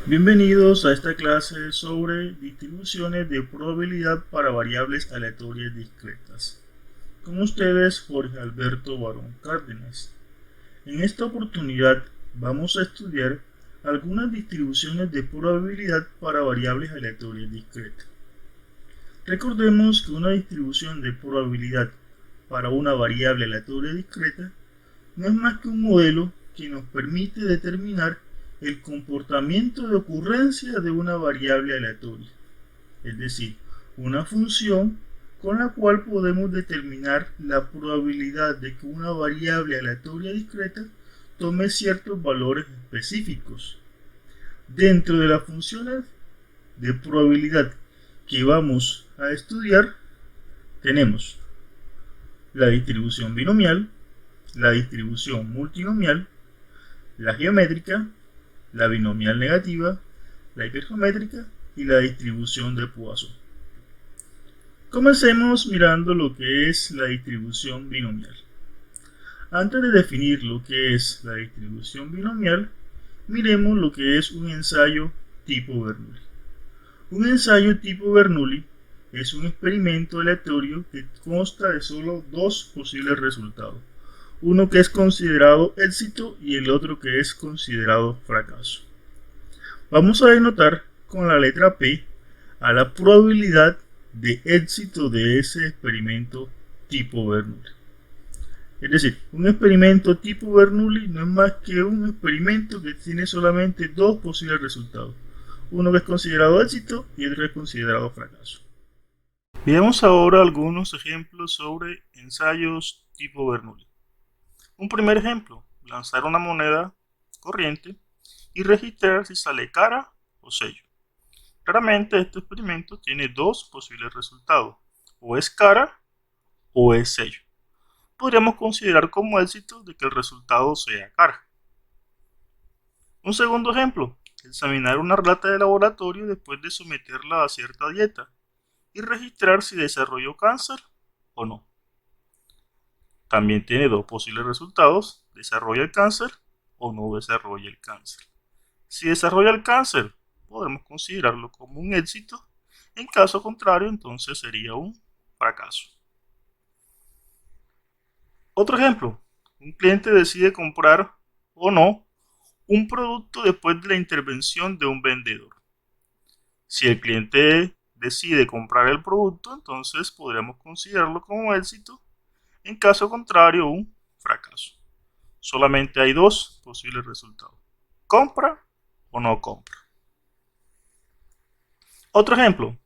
Bienvenidos a esta clase sobre distribuciones de probabilidad para variables aleatorias discretas. Con ustedes Jorge Alberto Barón Cárdenas. En esta oportunidad vamos a estudiar algunas distribuciones de probabilidad para variables aleatorias discretas. Recordemos que una distribución de probabilidad para una variable aleatoria discreta no es más que un modelo que nos permite determinar el comportamiento de ocurrencia de una variable aleatoria, es decir, una función con la cual podemos determinar la probabilidad de que una variable aleatoria discreta tome ciertos valores específicos. Dentro de las funciones de probabilidad que vamos a estudiar, tenemos la distribución binomial, la distribución multinomial, la geométrica, la binomial negativa, la hipergeométrica y la distribución de Poisson. Comencemos mirando lo que es la distribución binomial. Antes de definir lo que es la distribución binomial, miremos lo que es un ensayo tipo Bernoulli. Un ensayo tipo Bernoulli es un experimento aleatorio que consta de solo dos posibles resultados, uno que es considerado éxito y el otro que es considerado fracaso. Vamos a denotar con la letra P a la probabilidad de éxito de ese experimento tipo Bernoulli. Es decir, un experimento tipo Bernoulli no es más que un experimento que tiene solamente dos posibles resultados, uno que es considerado éxito y otro que es considerado fracaso. Veamos ahora algunos ejemplos sobre ensayos tipo Bernoulli. Un primer ejemplo, lanzar una moneda corriente y registrar si sale cara o sello. Claramente este experimento tiene dos posibles resultados, o es cara o es sello. Podríamos considerar como éxito de que el resultado sea cara. Un segundo ejemplo, examinar una rata de laboratorio después de someterla a cierta dieta y registrar si desarrolló cáncer o no. También tiene dos posibles resultados, desarrolla el cáncer o no desarrolla el cáncer. Si desarrolla el cáncer, podremos considerarlo como un éxito, en caso contrario, entonces sería un fracaso. Otro ejemplo, un cliente decide comprar o no un producto después de la intervención de un vendedor. Si el cliente decide comprar el producto, entonces podríamos considerarlo como éxito, en caso contrario, un fracaso. Solamente hay dos posibles resultados, compra o no compra. Otro ejemplo,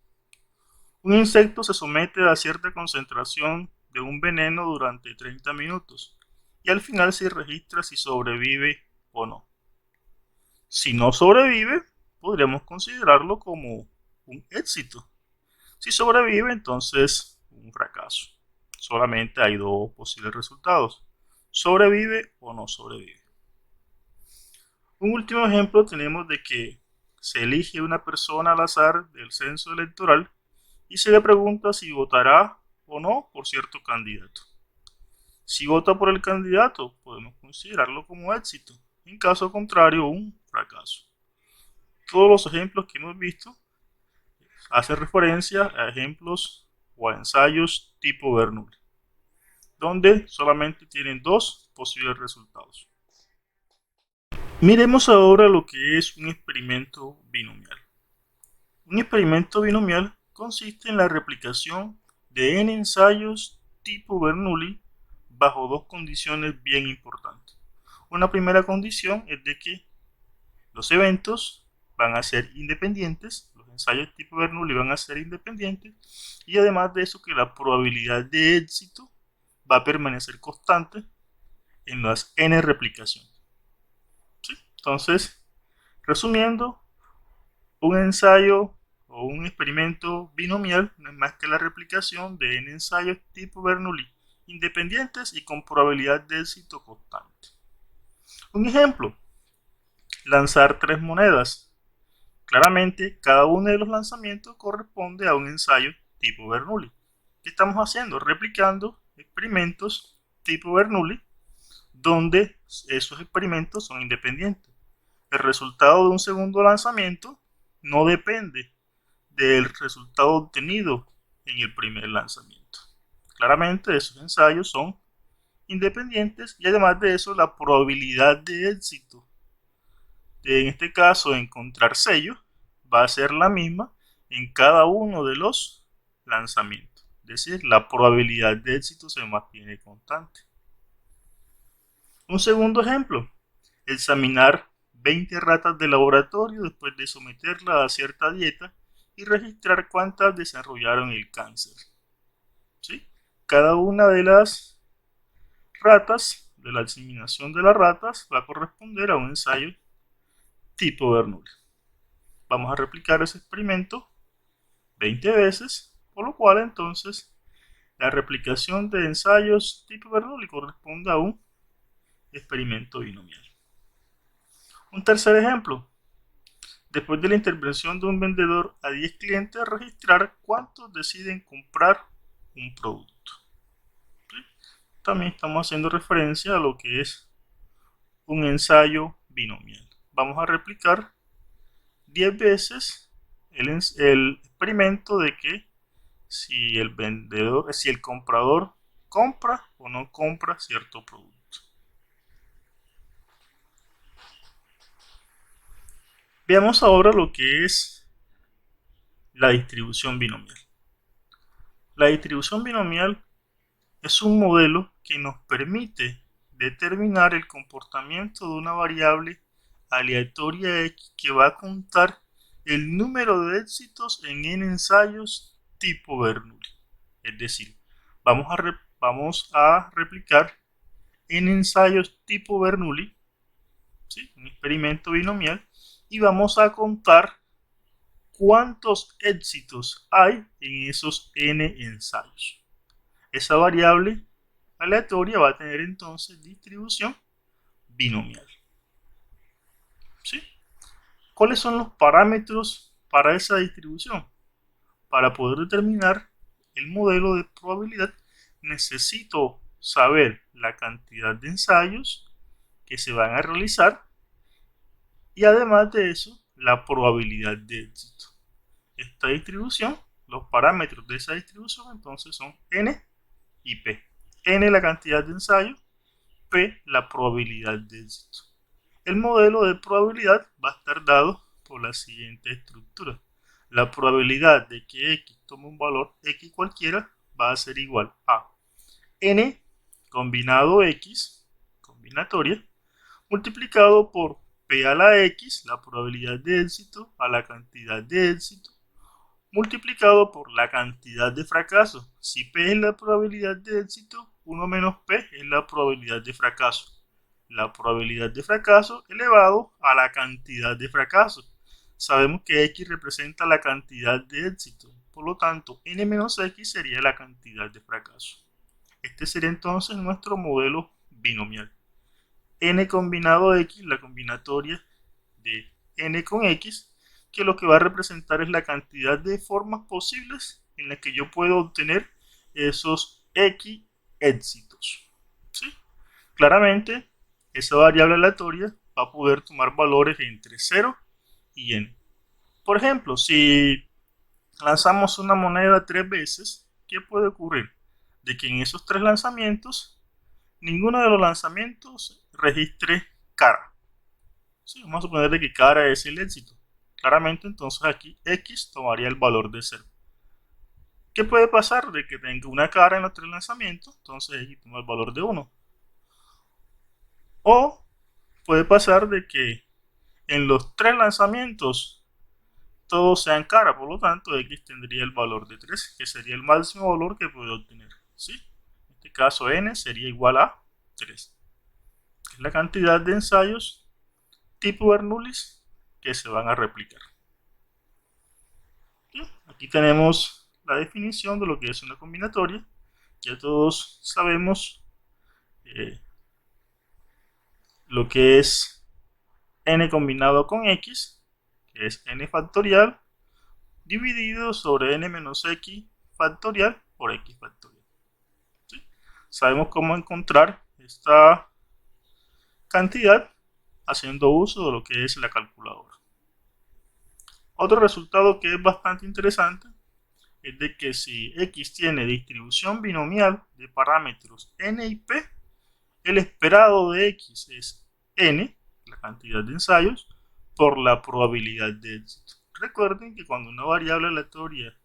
un insecto se somete a cierta concentración de un veneno durante 30 minutos y al final se registra si sobrevive o no. Si no sobrevive, podríamos considerarlo como un éxito. Si sobrevive, entonces un fracaso. Solamente hay dos posibles resultados, sobrevive o no sobrevive. Un último ejemplo tenemos de que se elige una persona al azar del censo electoral y se le pregunta si votará o no por cierto candidato. Si vota por el candidato, podemos considerarlo como éxito. En caso contrario, un fracaso. Todos los ejemplos que hemos visto hacen referencia a ejemplos o a ensayos tipo Bernoulli, donde solamente tienen dos posibles resultados. Miremos ahora lo que es un experimento binomial. Un experimento binomial consiste en la replicación de n ensayos tipo Bernoulli bajo dos condiciones bien importantes. Una primera condición es de que los eventos van a ser independientes, los ensayos tipo Bernoulli van a ser independientes y además de eso que la probabilidad de éxito va a permanecer constante en las n replicaciones. ¿Sí? Entonces, resumiendo, un ensayo o un experimento binomial no es más que la replicación de n ensayos tipo Bernoulli independientes y con probabilidad de éxito constante. Un ejemplo, lanzar tres monedas. Claramente, cada uno de los lanzamientos corresponde a un ensayo tipo Bernoulli. ¿Qué estamos haciendo? Replicando experimentos tipo Bernoulli, donde esos experimentos son independientes. El resultado de un segundo lanzamiento no depende del resultado obtenido en el primer lanzamiento. Claramente esos ensayos son independientes y además de eso la probabilidad de éxito de, en este caso, encontrar sellos va a ser la misma en cada uno de los lanzamientos. Es decir, la probabilidad de éxito se mantiene constante. Un segundo ejemplo, examinar 20 ratas de laboratorio después de someterlas a cierta dieta y registrar cuántas desarrollaron el cáncer. ¿Sí? Cada una de las ratas, de la examinación de las ratas, va a corresponder a un ensayo tipo Bernoulli. Vamos a replicar ese experimento 20 veces, por lo cual entonces la replicación de ensayos tipo Bernoulli corresponde a un experimento binomial. Un tercer ejemplo, después de la intervención de un vendedor a 10 clientes, registrar cuántos deciden comprar un producto. ¿Sí? También estamos haciendo referencia a lo que es un ensayo binomial. Vamos a replicar 10 veces el experimento de que si el comprador compra o no compra cierto producto. Veamos ahora lo que es la distribución binomial. La distribución binomial es un modelo que nos permite determinar el comportamiento de una variable aleatoria X que va a contar el número de éxitos en n ensayos tipo Bernoulli. Es decir, vamos a replicar n ensayos tipo Bernoulli, ¿sí? Un experimento binomial, y vamos a contar cuántos éxitos hay en esos n ensayos. Esa variable aleatoria va a tener entonces distribución binomial. ¿Sí? ¿Cuáles son los parámetros para esa distribución? Para poder determinar el modelo de probabilidad necesito saber la cantidad de ensayos que se van a realizar y además de eso la probabilidad de éxito. Esta distribución, los parámetros de esa distribución entonces son n y p. N la cantidad de ensayos, p la probabilidad de éxito. El modelo de probabilidad va a estar dado por la siguiente estructura. La probabilidad de que x tome un valor x cualquiera va a ser igual a n combinado x, combinatoria, multiplicado por p a la x, la probabilidad de éxito, a la cantidad de éxito, multiplicado por la cantidad de fracaso. Si p es la probabilidad de éxito, 1 menos p es la probabilidad de fracaso. La probabilidad de fracaso elevado a la cantidad de fracaso. Sabemos que x representa la cantidad de éxito, por lo tanto n menos x sería la cantidad de fracaso. Este sería entonces nuestro modelo binomial. N combinado x, la combinatoria de n con x, que lo que va a representar es la cantidad de formas posibles en las que yo puedo obtener esos x éxitos. ¿Sí? Claramente, esa variable aleatoria va a poder tomar valores entre 0 y n. Por ejemplo, si lanzamos una moneda 3 veces, ¿qué puede ocurrir? De que en esos 3 lanzamientos, ninguno de los lanzamientos registre cara. ¿Sí? Vamos a suponer que cara es el éxito. Claramente entonces aquí x tomaría el valor de 0. ¿Qué puede pasar? De que tenga una cara en los 3 lanzamientos, entonces x toma el valor de 1. O puede pasar de que en los 3 lanzamientos todos sean cara, por lo tanto x tendría el valor de 3, que sería el máximo valor que puede obtener. ¿Sí? En este caso n sería igual a 3. Es la cantidad de ensayos tipo Bernoulli que se van a replicar. Bien, aquí tenemos la definición de lo que es una combinatoria. Ya todos sabemos lo que es n combinado con x, que es n factorial, dividido sobre n menos x factorial por x factorial. ¿Sí? Sabemos cómo encontrar esta cantidad haciendo uso de lo que es la calculadora. Otro resultado que es bastante interesante es de que si X tiene distribución binomial de parámetros n y p, el esperado de X es n, la cantidad de ensayos, por la probabilidad de éxito. Recuerden que cuando una variable aleatoria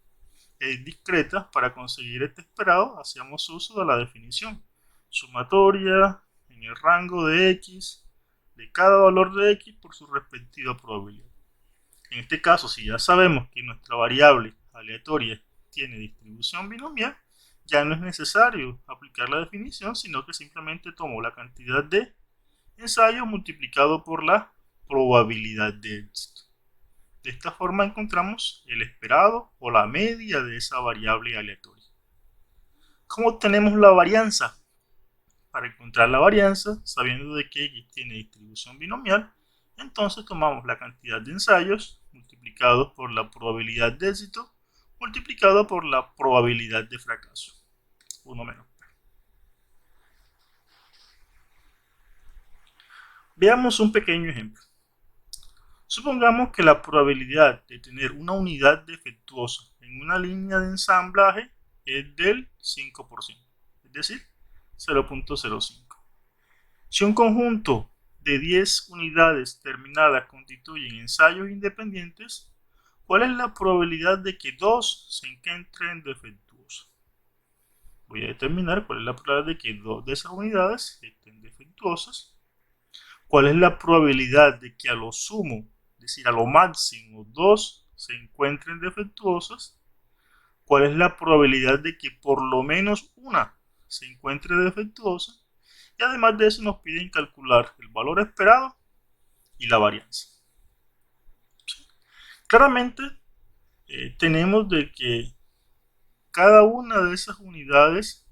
es discreta, para conseguir este esperado hacíamos uso de la definición sumatoria en el rango de X de cada valor de X por su respectiva probabilidad. En este caso, si ya sabemos que nuestra variable aleatoria tiene distribución binomial, ya no es necesario aplicar la definición, sino que simplemente tomo la cantidad de ensayos multiplicado por la probabilidad de éxito. De esta forma encontramos el esperado o la media de esa variable aleatoria. ¿Cómo obtenemos la varianza? Para encontrar la varianza, sabiendo de que X tiene distribución binomial, entonces tomamos la cantidad de ensayos multiplicado por la probabilidad de éxito multiplicado por la probabilidad de fracaso. 1 menos P. Veamos un pequeño ejemplo. Supongamos que la probabilidad de tener una unidad defectuosa en una línea de ensamblaje es del 5%, es decir, 0.05. Si un conjunto de 10 unidades terminadas constituyen ensayos independientes, ¿cuál es la probabilidad de que 2 se encuentren defectuosas? Voy a determinar cuál es la probabilidad de que 2 de esas unidades estén defectuosas. ¿Cuál es la probabilidad de que a lo sumo, es decir, a lo máximo, 2 se encuentren defectuosas? ¿Cuál es la probabilidad de que por lo menos una se encuentre defectuosa? Y además de eso nos piden calcular el valor esperado y la varianza. ¿Sí? Claramente tenemos de que cada una de esas unidades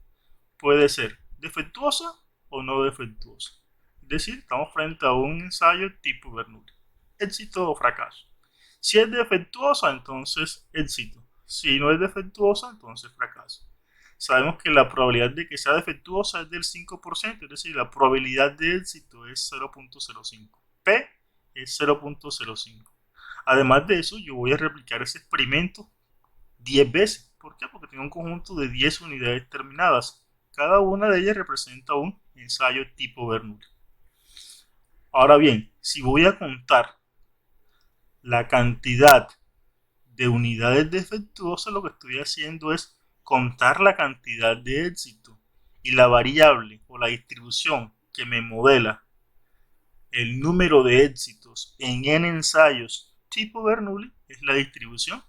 puede ser defectuosa o no defectuosa. Es decir, estamos frente a un ensayo tipo Bernoulli. Éxito o fracaso. Si es defectuosa, entonces éxito. Si no es defectuosa, entonces fracaso. Sabemos que la probabilidad de que sea defectuosa es del 5%, es decir, la probabilidad de éxito es 0.05. P es 0.05. Además de eso, yo voy a replicar ese experimento 10 veces. ¿Por qué? Porque tengo un conjunto de 10 unidades terminadas. Cada una de ellas representa un ensayo tipo Bernoulli. Ahora bien, si voy a contar la cantidad de unidades defectuosas, lo que estoy haciendo es contar la cantidad de éxito, y la variable o la distribución que me modela el número de éxitos en n ensayos tipo Bernoulli es la distribución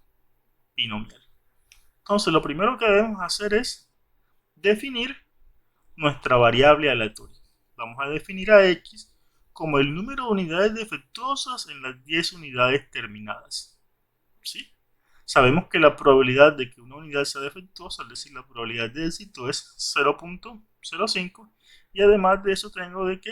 binomial. Entonces, lo primero que debemos hacer es definir nuestra variable aleatoria. Vamos a definir a X como el número de unidades defectuosas en las 10 unidades terminadas. ¿Sí? Sabemos que la probabilidad de que una unidad sea defectuosa, es decir, la probabilidad de éxito es 0.05, y además de eso tengo de que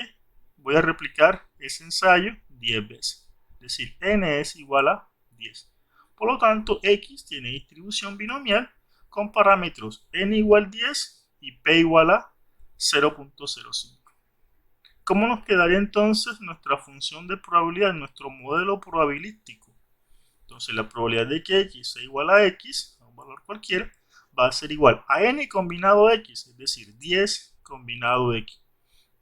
voy a replicar ese ensayo 10 veces, es decir, n es igual a 10. Por lo tanto, X tiene distribución binomial con parámetros n igual a 10 y p igual a 0.05. ¿Cómo nos quedaría entonces nuestra función de probabilidad, nuestro modelo probabilístico? Entonces la probabilidad de que X sea igual a X, a un valor cualquiera, va a ser igual a n combinado X, es decir, 10 combinado X.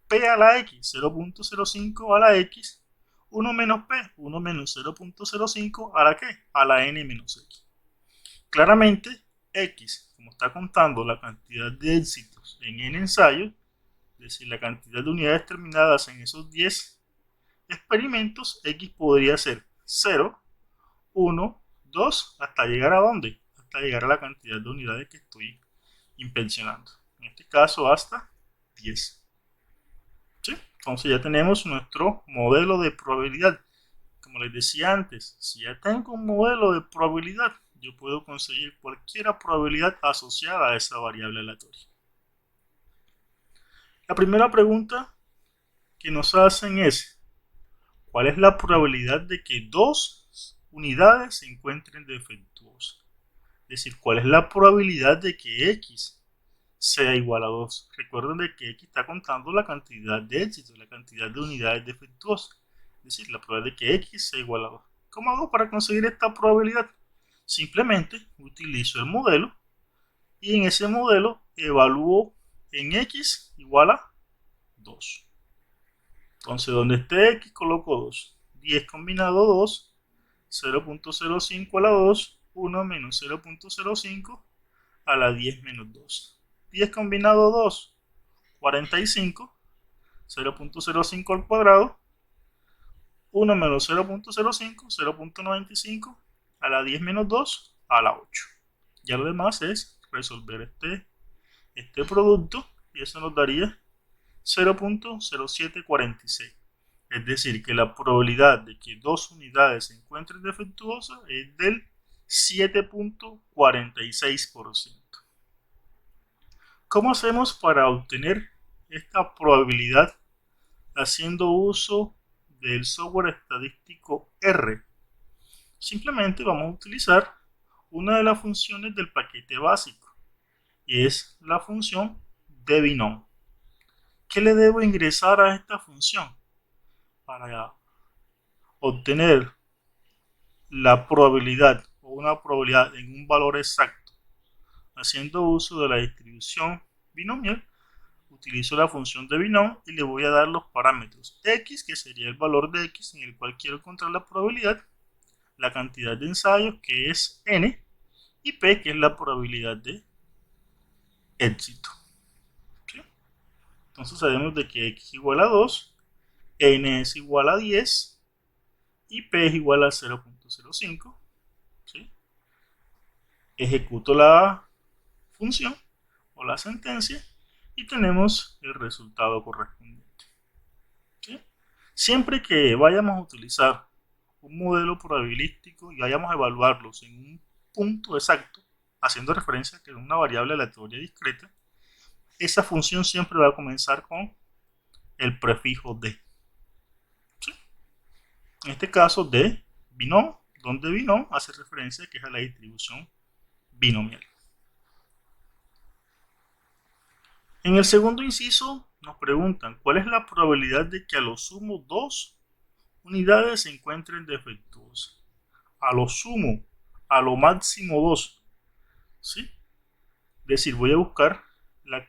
P a la X, 0.05 a la X, 1 menos P, 1 menos 0.05 a la ¿qué? A la n menos X. Claramente, X, como está contando la cantidad de éxitos en n ensayos, es decir, la cantidad de unidades terminadas en esos 10 experimentos, X podría ser 0, 1, 2, hasta llegar a ¿dónde? Hasta llegar a la cantidad de unidades que estoy inspeccionando. En este caso, hasta 10. ¿Sí? Entonces ya tenemos nuestro modelo de probabilidad. Como les decía antes, si ya tengo un modelo de probabilidad, yo puedo conseguir cualquier probabilidad asociada a esa variable aleatoria. La primera pregunta que nos hacen es: ¿cuál es la probabilidad de que 2 unidades se encuentren defectuosas? Es decir, ¿cuál es la probabilidad de que X sea igual a 2? Recuerden de que X está contando la cantidad de éxitos, la cantidad de unidades defectuosas. es decir, la probabilidad de que x sea igual a 2. ¿Cómo hago para conseguir esta probabilidad? Simplemente utilizo el modelo y en ese modelo evalúo en x igual a 2. Entonces, donde esté x coloco 2. 10 combinado 2, 0.05 a la 2, 1 menos 0.05 a la 10 menos 2. 10 combinado 2, 45, 0.05 al cuadrado, 1 menos 0.05, 0.95 a la 10 menos 2 a la 8. Ya lo demás es resolver este producto y eso nos daría 0.0746. Es decir, que la probabilidad de que dos unidades se encuentren defectuosas es del 7.46%. ¿Cómo hacemos para obtener esta probabilidad haciendo uso del software estadístico R? Simplemente vamos a utilizar una de las funciones del paquete básico y es la función de binom. ¿Qué le debo ingresar a esta función para obtener la probabilidad o una probabilidad en un valor exacto? Haciendo uso de la distribución binomial, utilizo la función de binom y le voy a dar los parámetros x, que sería el valor de x en el cual quiero encontrar la probabilidad, la cantidad de ensayos, que es n, y p, que es la probabilidad de éxito. ¿Sí? Entonces sabemos de que x igual a 2, n es igual a 10 y p es igual a 0.05. ¿Sí? Ejecuto la función o la sentencia y tenemos el resultado correspondiente. ¿Sí? Siempre que vayamos a utilizar un modelo probabilístico y vayamos a evaluarlos en un punto exacto, haciendo referencia a que es una variable aleatoria discreta, esa función siempre va a comenzar con el prefijo de. ¿Sí? En este caso de binom, donde binom hace referencia a que es a la distribución binomial. En el segundo inciso nos preguntan cuál es la probabilidad de que a lo sumo dos unidades se encuentren defectuosas. A lo sumo, a lo máximo 2. ¿Sí? Es decir, voy a buscar la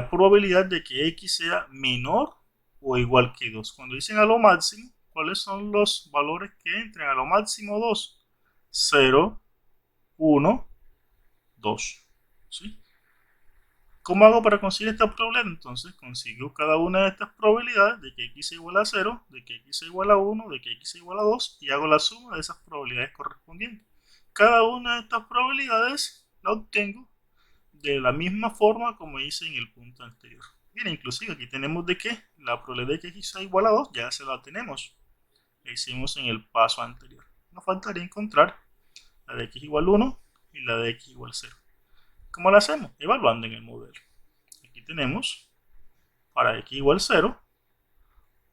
probabilidad de que x sea menor o igual que 2. Cuando dicen a lo máximo, ¿cuáles son los valores que entran a lo máximo 2? 0, 1, 2. ¿Sí? ¿Cómo hago para conseguir esta probabilidad? Entonces consigo cada una de estas probabilidades de que x sea igual a 0, de que x sea igual a 1, de que x sea igual a 2 y hago la suma de esas probabilidades correspondientes. Cada una de estas probabilidades la obtengo de la misma forma como hice en el punto anterior. Bien, inclusive aquí tenemos de que la probabilidad de que x sea igual a 2 ya se la tenemos. La hicimos en el paso anterior. Nos faltaría encontrar la de x igual a 1 y la de x igual a 0. ¿Cómo la hacemos? Evaluando en el modelo. Aquí tenemos para x igual a 0,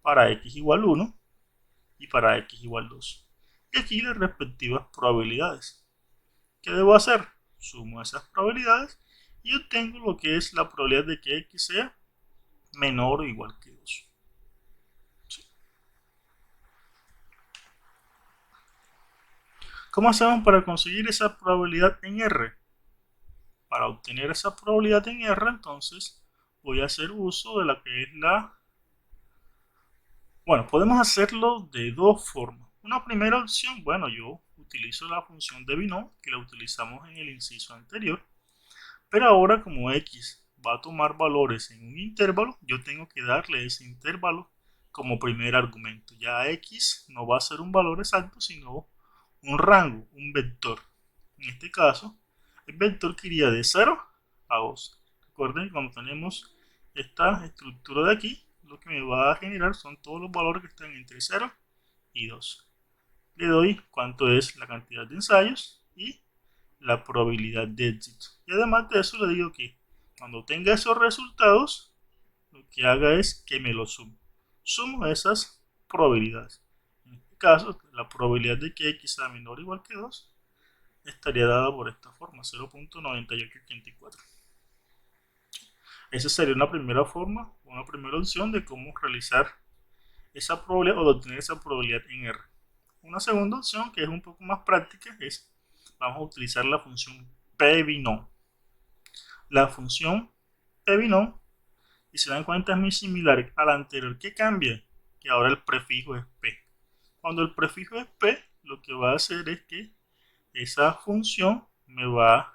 para x igual a 1 y para x igual a 2. Y aquí las respectivas probabilidades. ¿Qué debo hacer? Sumo esas probabilidades y obtengo lo que es la probabilidad de que x sea menor o igual que 2. ¿Sí? ¿Cómo hacemos para conseguir esa probabilidad en R? Para obtener esa probabilidad en R, entonces voy a hacer uso de la que es la... Bueno, podemos hacerlo de dos formas. Una primera opción, bueno, yo utilizo la función de binom que la utilizamos en el inciso anterior, pero ahora como x va a tomar valores en un intervalo, yo tengo que darle ese intervalo como primer argumento. Ya x no va a ser un valor exacto, sino un rango, un vector. En este caso, el vector que iría de 0 a 2. Recuerden que cuando tenemos esta estructura de aquí, lo que me va a generar son todos los valores que están entre 0 y 2. Le doy cuánto es la cantidad de ensayos y la probabilidad de éxito. Y además de eso le digo que cuando tenga esos resultados, lo que haga es que me los sumo. Sumo esas probabilidades. En este caso, la probabilidad de que x sea menor o igual que 2 estaría dada por esta forma, 0.9884. Esa sería una primera forma, una primera opción de cómo realizar esa probabilidad o de obtener esa probabilidad en R. Una segunda opción que es un poco más práctica es, vamos a utilizar la función p-binom. La función p-binom, y se dan cuenta, es muy similar a la anterior. ¿Qué cambia? Que ahora el prefijo es p. Cuando el prefijo es p, lo que va a hacer es que esa función me va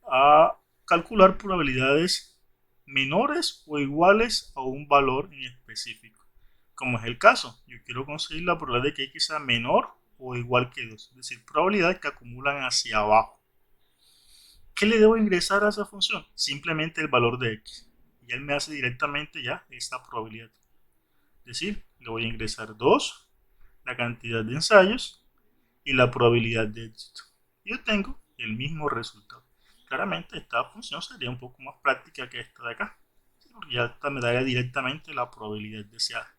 a calcular probabilidades menores o iguales a un valor en específico. Como es el caso, yo quiero conseguir la probabilidad de que x sea menor o igual que 2, es decir, probabilidades que acumulan hacia abajo. ¿Qué le debo ingresar a esa función? Simplemente el valor de x. Y él me hace directamente ya esta probabilidad. Es decir, le voy a ingresar 2, la cantidad de ensayos y la probabilidad de éxito. Y obtengo el mismo resultado. Claramente esta función sería un poco más práctica que esta de acá, porque ya esta me daría directamente la probabilidad deseada.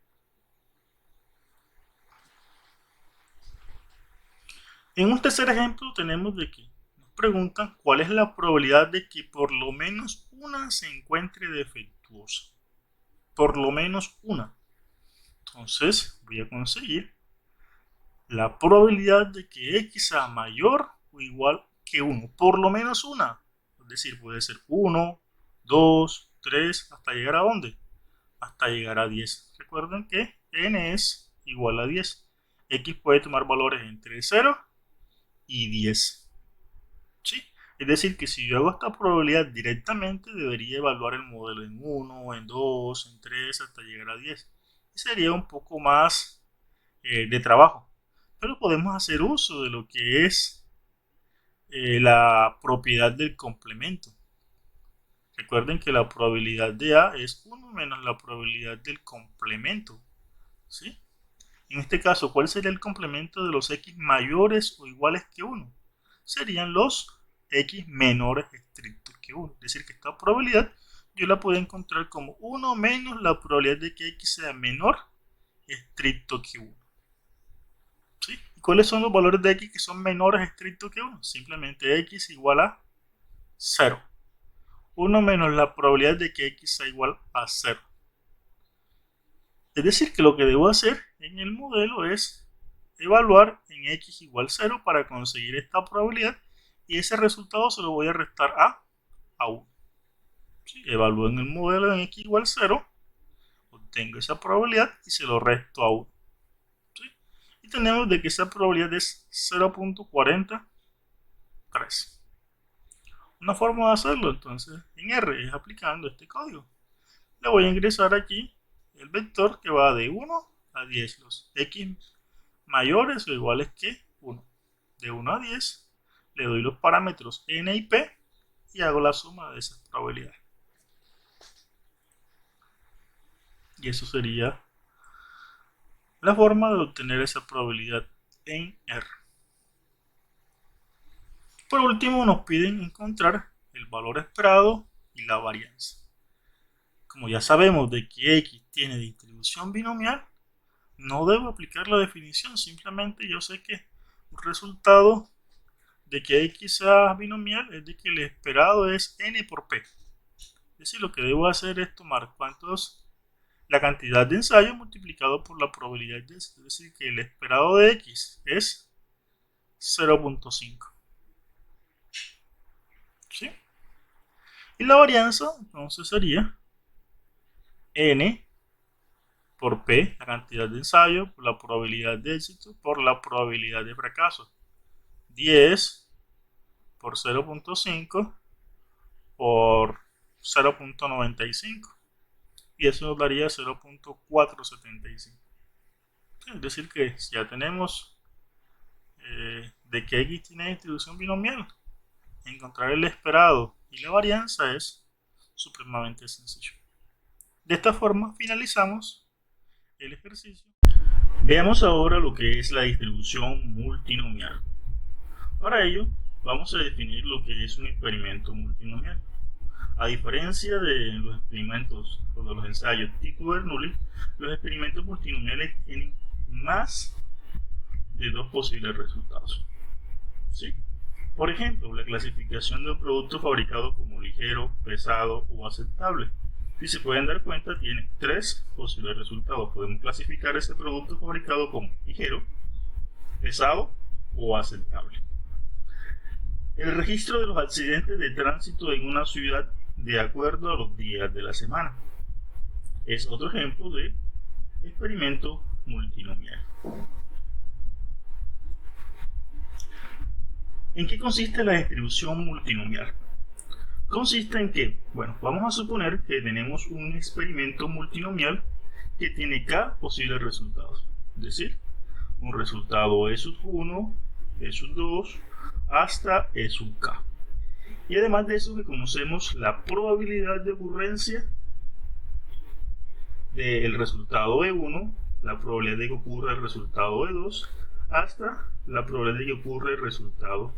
En un tercer ejemplo tenemos de que nos preguntan cuál es la probabilidad de que por lo menos una se encuentre defectuosa. Por lo menos una. Entonces voy a conseguir la probabilidad de que x sea mayor o igual que 1. Por lo menos una. Es decir, puede ser 1, 2, 3, hasta llegar a ¿dónde? Hasta llegar a 10. Recuerden que n es igual a 10. X puede tomar valores entre 0 y 10. ¿Sí? Es decir, que si yo hago esta probabilidad directamente, debería evaluar el modelo en 1, en 2, en 3, hasta llegar a 10. Y sería un poco más de trabajo. Pero podemos hacer uso de lo que es la propiedad del complemento. Recuerden que la probabilidad de A es 1 menos la probabilidad del complemento. ¿Sí? En este caso, ¿cuál sería el complemento de los x mayores o iguales que 1? Serían los x menores estrictos que 1. Es decir, que esta probabilidad yo la puedo encontrar como 1 menos la probabilidad de que x sea menor estricto que 1. ¿Sí? ¿Y cuáles son los valores de x que son menores estrictos que 1? Simplemente x igual a 0. 1 menos la probabilidad de que x sea igual a 0. Es decir, que lo que debo hacer en el modelo es evaluar en x igual 0 para conseguir esta probabilidad, y ese resultado se lo voy a restar a 1. ¿Sí? Evalúo en el modelo en x igual 0, obtengo esa probabilidad y se lo resto a 1. ¿Sí? Y tenemos de que esa probabilidad es 0.43. Una forma de hacerlo entonces en R es aplicando este código. Le voy a ingresar aquí el vector que va de 1 a 10, los x mayores o iguales que 1. De 1 a 10 le doy los parámetros n y p y hago la suma de esas probabilidades. Y eso sería la forma de obtener esa probabilidad en R. Por último, nos piden encontrar el valor esperado y la varianza. Como ya sabemos de que x tiene distribución binomial, no debo aplicar la definición, simplemente yo sé que un resultado de que x sea binomial es de que el esperado es n por p. Es decir, lo que debo hacer es tomar la cantidad de ensayos multiplicado por la probabilidad de éxito. Es decir, que el esperado de x es 0.5. ¿Sí? Y la varianza entonces sería n por p, la cantidad de ensayos, por la probabilidad de éxito, por la probabilidad de fracaso. 10 por 0.5 por 0.95. Y eso nos daría 0.475. Es decir, que ya tenemos de que x tiene distribución binomial, encontrar el esperado y la varianza es supremamente sencillo. De esta forma finalizamos el ejercicio. Veamos ahora lo que es la distribución multinomial. Para ello vamos a definir lo que es un experimento multinomial. A diferencia de los experimentos o de los ensayos tipo Bernoulli, los experimentos multinomiales tienen más de dos posibles resultados. ¿Sí? Por ejemplo, la clasificación de un producto fabricado como ligero, pesado o aceptable. Si se pueden dar cuenta, tiene tres posibles resultados. Podemos clasificar ese producto fabricado como ligero, pesado o aceptable. El registro de los accidentes de tránsito en una ciudad de acuerdo a los días de la semana es otro ejemplo de experimento multinomial. ¿En qué consiste la distribución multinomial? Consiste en que, bueno, vamos a suponer que tenemos un experimento multinomial que tiene k posibles resultados, es decir, un resultado E sub 1, E sub 2, hasta E sub k. Y además de eso que conocemos la probabilidad de ocurrencia del resultado E1, la probabilidad de que ocurra el resultado E2, hasta la probabilidad de que ocurra el resultado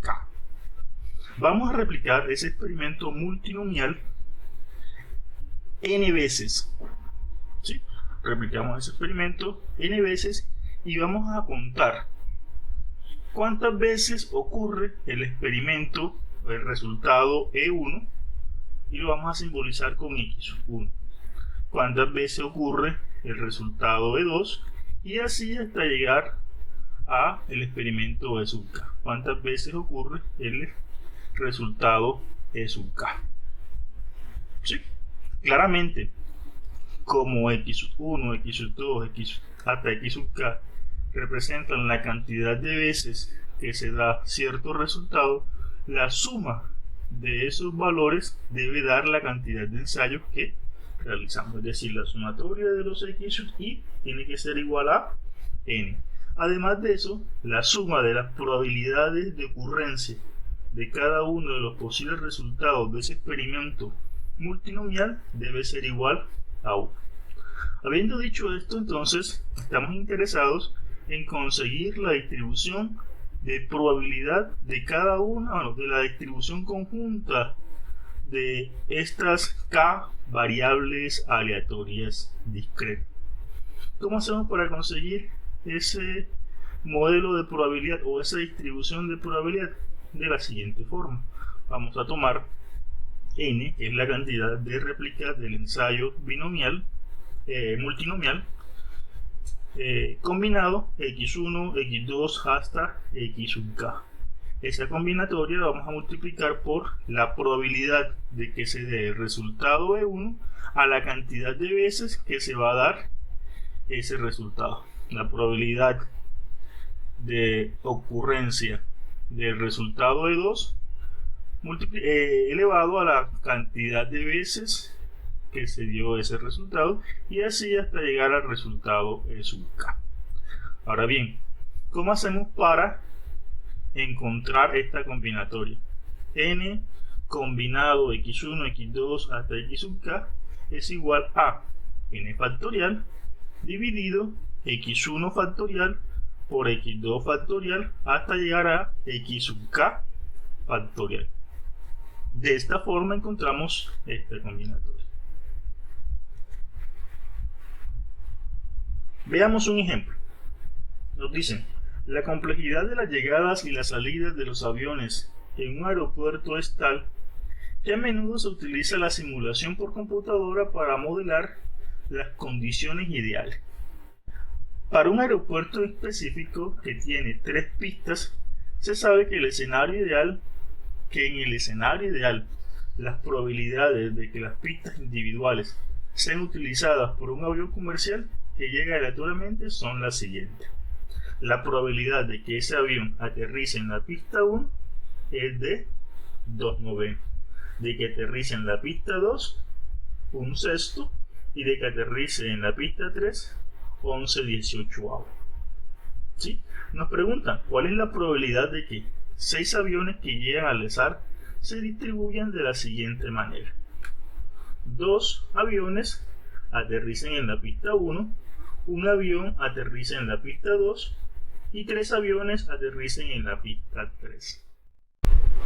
K. Vamos a replicar ese experimento multinomial n veces. ¿Sí? Replicamos ese experimento n veces y vamos a contar cuántas veces ocurre el experimento, el resultado E1, y lo vamos a simbolizar con X1. Cuántas veces ocurre el resultado E2 y así hasta llegar a el experimento E sub k. Cuántas veces ocurre el resultado E sub k. ¿Sí? Claramente, como X1, X2, hasta X sub k representan la cantidad de veces que se da cierto resultado, la suma de esos valores debe dar la cantidad de ensayos que realizamos, es decir, la sumatoria de los X y tiene que ser igual a n. Además de eso, la suma de las probabilidades de ocurrencia de cada uno de los posibles resultados de ese experimento multinomial debe ser igual a 1. Habiendo dicho esto, entonces estamos interesados en conseguir la distribución de probabilidad de cada una, bueno, de la distribución conjunta de estas k variables aleatorias discretas. ¿Cómo hacemos para conseguir ese modelo de probabilidad o esa distribución de probabilidad? De la siguiente forma. Vamos a tomar n, que es la cantidad de réplicas del ensayo binomial, multinomial, combinado x1, x2 hasta x sub k. Esa combinatoria la vamos a multiplicar por la probabilidad de que se dé el resultado E1 a la cantidad de veces que se va a dar ese resultado. La probabilidad de ocurrencia del resultado E2 elevado a la cantidad de veces que se dio ese resultado y así hasta llegar al resultado E sub k. Ahora bien, ¿cómo hacemos para encontrar esta combinatoria? N combinado x1, x2 hasta x sub k es igual a n factorial dividido x1 factorial por x2 factorial hasta llegar a x sub k factorial. De esta forma encontramos esta combinatoria. Veamos un ejemplo. Nos dicen: la complejidad de las llegadas y las salidas de los aviones en un aeropuerto es tal que a menudo se utiliza la simulación por computadora para modelar las condiciones ideales. Para un aeropuerto específico que tiene 3 pistas, se sabe que en el escenario ideal las probabilidades de que las pistas individuales sean utilizadas por un avión comercial que llega aleatoriamente son las siguientes. La probabilidad de que ese avión aterrice en la pista 1 es de 2/9, de que aterrice en la pista 2 1/6 y de que aterrice en la pista 3 11/18. ¿Sí? Nos preguntan cuál es la probabilidad de que 6 aviones que llegan al azar se distribuyan de la siguiente manera: 2 aviones aterricen en la pista 1, un avión aterriza en la pista 2 y 3 aviones aterricen en la pista 3.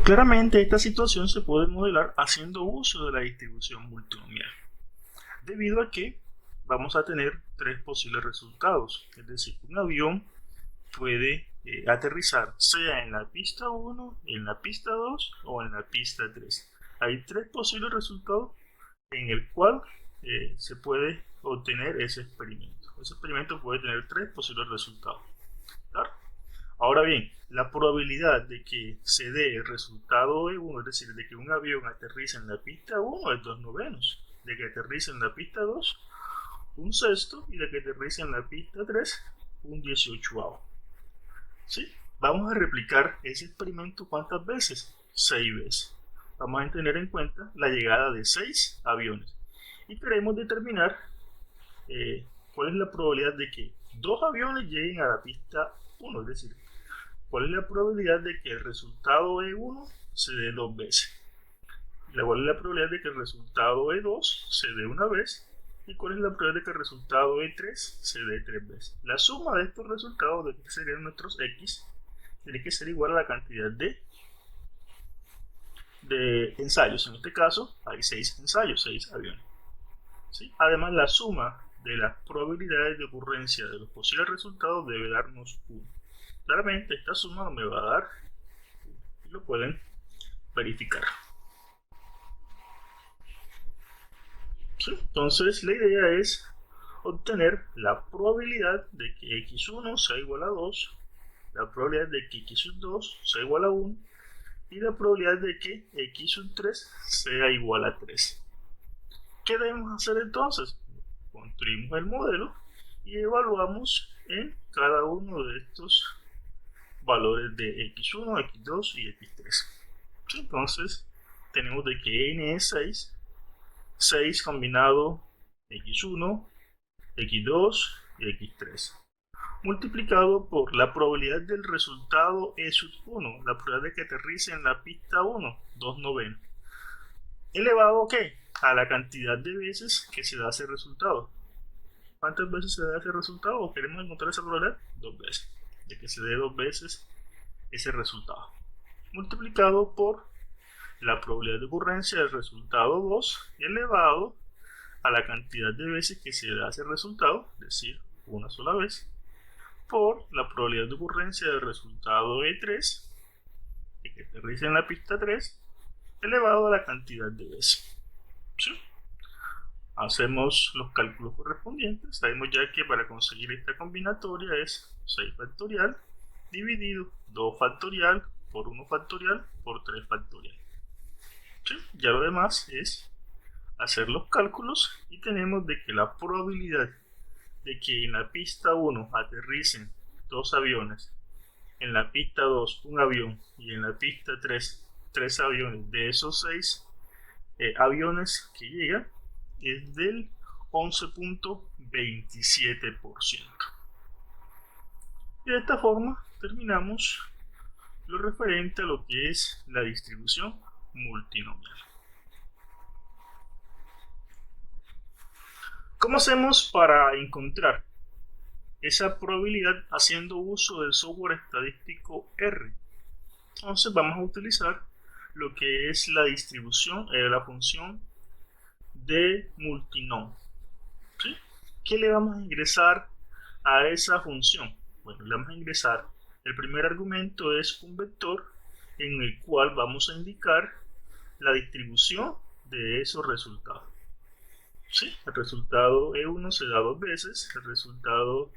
Claramente esta situación se puede modelar haciendo uso de la distribución multinomial, debido a que vamos a tener 3 posibles resultados, es decir, un avión puede aterrizar sea en la pista 1, en la pista 2 o en la pista 3. Hay 3 posibles resultados en el cual se puede obtener ese experimento. Ese experimento puede tener 3 posibles resultados. ¿Claro? Ahora bien, la probabilidad de que se dé el resultado E1, es decir, de que un avión aterrice en la pista 1 es 2 novenos, de que aterrice en la pista 2 un sexto y de que aterrice en la pista 3 un 18avo. ¿Sí? Vamos a replicar ese experimento ¿cuántas veces? 6 veces. Vamos a tener en cuenta la llegada de 6 aviones y queremos determinar cuál es la probabilidad de que 2 aviones lleguen a la pista 1, es decir, cuál es la probabilidad de que el resultado E1 se dé 2 veces, cuál es la probabilidad de que el resultado E2 se dé una vez y cuál es la probabilidad de que el resultado E3 se dé 3 veces. La suma de estos resultados, de que serían nuestros X, tiene que ser igual a la cantidad de ensayos. En este caso hay 6 ensayos, 6 aviones. ¿Sí? Además, la suma de las probabilidades de ocurrencia de los posibles resultados debe darnos 1. Claramente esta suma no me va a dar 1 y lo pueden verificar. ¿Sí? Entonces la idea es obtener la probabilidad de que x1 sea igual a 2, la probabilidad de que x2 sea igual a 1 y la probabilidad de que x3 sea igual a 3. ¿Qué debemos hacer entonces? Construimos el modelo y evaluamos en cada uno de estos valores de x1, x2 y x3. ¿Sí? Entonces tenemos de que n es 6, 6 combinado x1, x2 y x3, multiplicado por la probabilidad del resultado E1, la probabilidad de que aterrice en la pista 1, 2 novenos, elevado ¿a qué? A la cantidad de veces que se da ese resultado. ¿Cuántas veces se da ese resultado? ¿O queremos encontrar esa probabilidad? 2 veces, de que se dé 2 veces ese resultado, multiplicado por la probabilidad de ocurrencia del resultado 2 elevado a la cantidad de veces que se da ese resultado, es decir, una sola vez, por la probabilidad de ocurrencia del resultado E3, de que aterrice en la pista 3, elevado a la cantidad de veces. ¿Sí? Hacemos los cálculos correspondientes. Sabemos ya que para conseguir esta combinatoria es 6 factorial dividido 2 factorial por 1 factorial por 3 factorial. ¿Sí? Ya lo demás es hacer los cálculos y tenemos de que la probabilidad de que en la pista 1 aterricen 2 aviones, en la pista 2 un avión y en la pista 3 3 aviones, de esos 6 aviones que llegan es del 11.27%. Y de esta forma terminamos lo referente a lo que es la distribución multinomial. ¿Cómo hacemos para encontrar esa probabilidad haciendo uso del software estadístico R? Entonces vamos a utilizar lo que es la distribución, la función de multinom. ¿Sí? ¿Qué le vamos a ingresar a esa función? Bueno, le vamos a ingresar, el primer argumento es un vector en el cual vamos a indicar la distribución de esos resultados. ¿Sí? El resultado E1 se da 2 veces, el resultado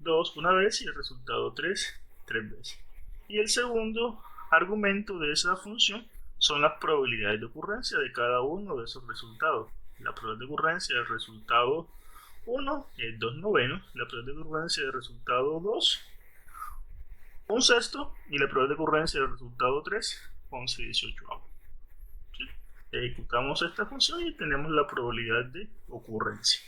2 una vez y el resultado 3 3 veces. Y el segundo argumento de esa función son las probabilidades de ocurrencia de cada uno de esos resultados. La probabilidad de ocurrencia del resultado 1 es 2 novenos, la probabilidad de ocurrencia del resultado 2 un sexto y la probabilidad de ocurrencia del resultado 3 11 18avo. ¿Sí? Ejecutamos esta función y tenemos la probabilidad de ocurrencia.